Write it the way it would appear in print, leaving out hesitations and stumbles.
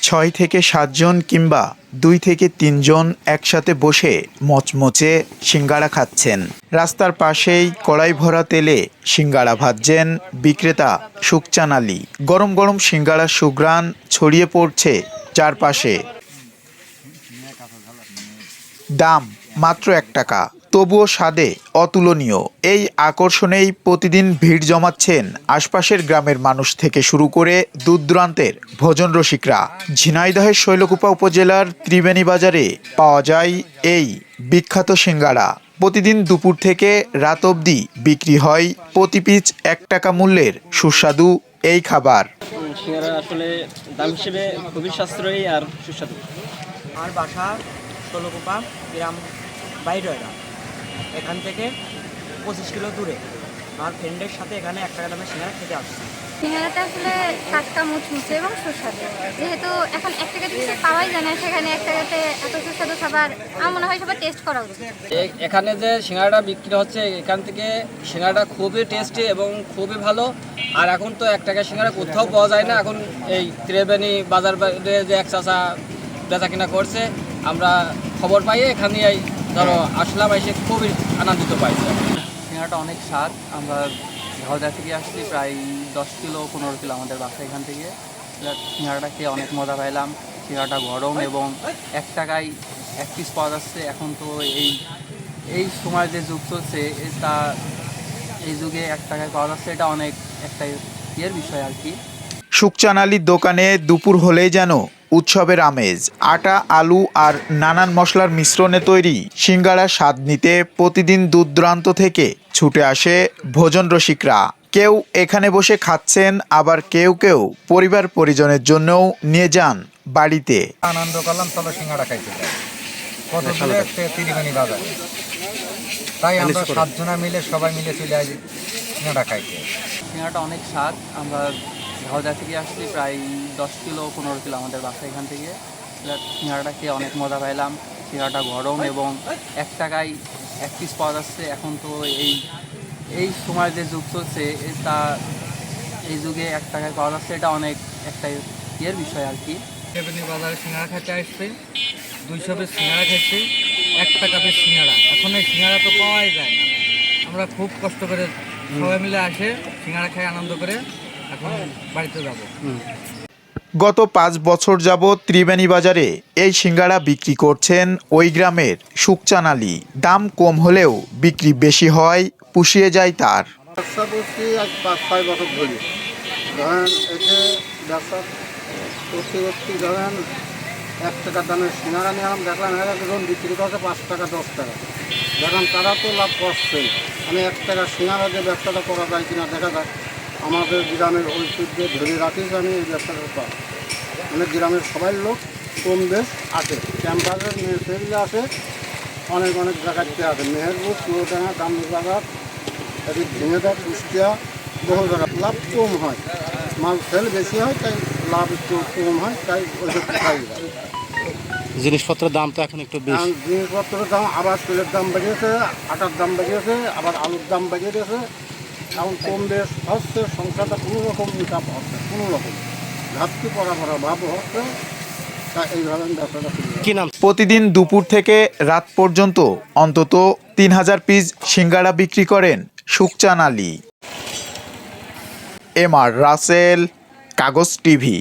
6 থেকে 7 জন কিংবা 2 থেকে 3 জন একসাথে বসে মচমচে সিঙ্গাড়া খাচ্ছেন। রাস্তার পাশেই কড়াই ভরা তেলে সিঙ্গাড়া ভাজছেন বিক্রেতা সুখচান আলী। গরম গরম সিঙ্গাড়ার সুঘ্রাণ ছড়িয়ে পড়ছে চারপাশে। দাম মাত্র 1 টাকা, তবুও স্বাদে অতুলনীয়। এই আকর্ষণেই প্রতিদিন ভিড় জমাচ্ছেন আশপাশের গ্রামের মানুষ থেকে শুরু করে দূরদূরান্তের ভোজন রসিকরা। ঝিনাইদহের শৈলকুপা উপজেলার ত্রিবেণী বাজারে পাওয়া যায় এই বিখ্যাত সিঙ্গাড়া। প্রতিদিন দুপুর থেকে রাত অবধি বিক্রি হয় প্রতি পিস 1 টাকা মূল্যের সুস্বাদু এই খাবার। সিঙ্গারা আসলে দাম হিসেবে খুবই সাশ্রয়ী আর সুস্বাদু। আমার বাসা শৈলকুপা গ্রাম বাইরে, এখান থেকে 25 কিলো দূরে। আমার ফ্রেন্ডের সাথে এখানে 1 টাকা দামের সিঙ্গারা খেতে আসছি। সিঙ্গারাটা আসলে টাটকা, মুচমুচে এবং সুস্বাদু। যেহেতু এখন 1 টাকা দিয়ে পাওয়াই যায় না, সেখানে 1 টাকাতে এত সুস্বাদু খাবার আমার মনে হয় সবার টেস্ট করা উচিত। এখানে যে সিঙ্গারাটা বিক্রি হচ্ছে, এখান থেকে সিঙ্গারাটা খুবই টেস্টি এবং খুবই ভালো। আর এখন তো 1 টাকা সিঙ্গারা কোথাও পাওয়া যায় না। এখন এই ত্রিবেণী বাজার যে এক চাচা বেচা কিনা করছে, আমরা খবর পাই এখানে ধরো আসলাম, এসে খুবই আনন্দিত পাইছি। সিঙ্গারাটা অনেক স্বাদ। আমরা ঝাউদা থেকে আসছি, প্রায় 10 কিলো 15 কিলো আমাদের বাসা এখান থেকে। সিঙ্গারাটা খেয়ে অনেক মজা পাইলাম। সিঙ্গারাটা গরম এবং 1 টাকায় 1 পিস পাওয়া যাচ্ছে। এখন তো এই সময় যে যুগ চলছে, তা এই যুগে 1 টাকায় পাওয়া যাচ্ছে, এটা অনেক একটা ইয়ের বিষয় আর কি। সুখচান আলীর দোকানে দুপুর হলেই যেন উৎসবের আমেজ। আটা, আলু আর নানান মশলার মিশ্রণে তৈরি সিঙ্গাড়ার স্বাদ নিতে প্রতিদিন দূর দূরান্ত থেকে ছুটে আসে ভোজন রসিকরা। কেউ এখানে বসে খাচ্ছেন, আবার কেউ কেউ পরিবার পরিজনের জন্যও নিয়ে যান বাড়িতে। আনন্দ করলাম, চলো সিঙ্গাড়া খাইতে যাই। কত দূরে ত্রিবেণী বাজারে, তাই আমরা 7 জনা মিলে সবাই মিলে চলে আসি সিঙ্গাড়া খাইতে। সিঙ্গারাটা অনেক স্বাদ। আমরা ঝাউদা থেকে আসছি, প্রায় 10 কিলো 15 কিলো আমাদের বাসা এখান থেকে। সিঙ্গারাটা খেয়ে অনেক মজা পাইলাম। সিঙ্গারাটা গরম এবং 1 টাকায় 1 পিস পাওয়া যাচ্ছে। এখন তো এই সময় যে যুগ চলছে, তা এই যুগে 1 টাকায় পাওয়া যাচ্ছে, এটা অনেক একটা ইয়ের বিষয় আর কি। ত্রিবেণী বাজারে সিঙ্গাড়া খাইতে আসছি, 200 পিস সিঙ্গাড়া খাইছি, 1 টাকা পিস সিঙ্গাড়া। এখন এই সিঙ্গাড়া তো পাওয়াই যায় না। আমরা খুব কষ্ট করে সবাই মিলে আসে সিঙ্গাড়া খাই আনন্দ করে এখন বাড়িতে যাব। গত 5 বছর যাবৎ ত্রিবেণী বাজারে এই সিঙ্গাড়া বিক্রি করছেন ওই গ্রামের সুখচান আলী। দাম কম হলেও বিক্রি বেশি হয়, পুষিয়ে যায় তার। ব্যবসা করছি আজ 5-6 বছর ধরে। ধরেন এতে ব্যবসা করতে করতে ধরেন 1 টাকা দামের সিঙ্গাড়া নিলাম, দেখলাম একজন বিক্রি করছে 5 টাকা 10 টাকা। দেখলাম তারা তো লাভ করছে, আমি 1 টাকা সিঙ্গাড়া যে ব্যবসাটা করা যায় কিনা দেখা যাক। আমাদের গ্রামের ঐতিহ্য ধরে রাখিস আমি এই ব্যবসাটা পাই। মানে গ্রামের সবাই লোক কম বেশ আসে, ক্যাম্পাসের মেয়েছেলে আসে, অনেক অনেক জায়গাতে আসে। মেহেরপুর, চুয়াডাঙ্গা, দামবাজার, এদিক ঝিঙেদা, কুষ্টিয়া, বহু জায়গা। লাভ কম হয়, মাল সেল বেশি হয়, তাই লাভ একটু কম হয়, তাই ওইটা খাই যায়। জিনিসপত্রের দাম তো এখন একটু বেশি। জিনিসপত্রের দাম, আবার তেলের দাম বেড়েছে, আটার দাম বেড়েছে, আবার আলুর দাম বেড়ে গেছে। এখন কম বেশ হচ্ছে, সংসারটা কোনো রকম ইনকাম হচ্ছে, কোনো রকম ঘাটতি পড়া ভাব হচ্ছে। তা এইভাবে আমি ব্যবসাটা কি নাম? প্রতিদিন দুপুর থেকে রাত পর্যন্ত অন্তত 3000 পিস সিঙ্গাড়া বিক্রি করেন সুখচান আলী। এম আর রাসেল, কাগজ টিভি।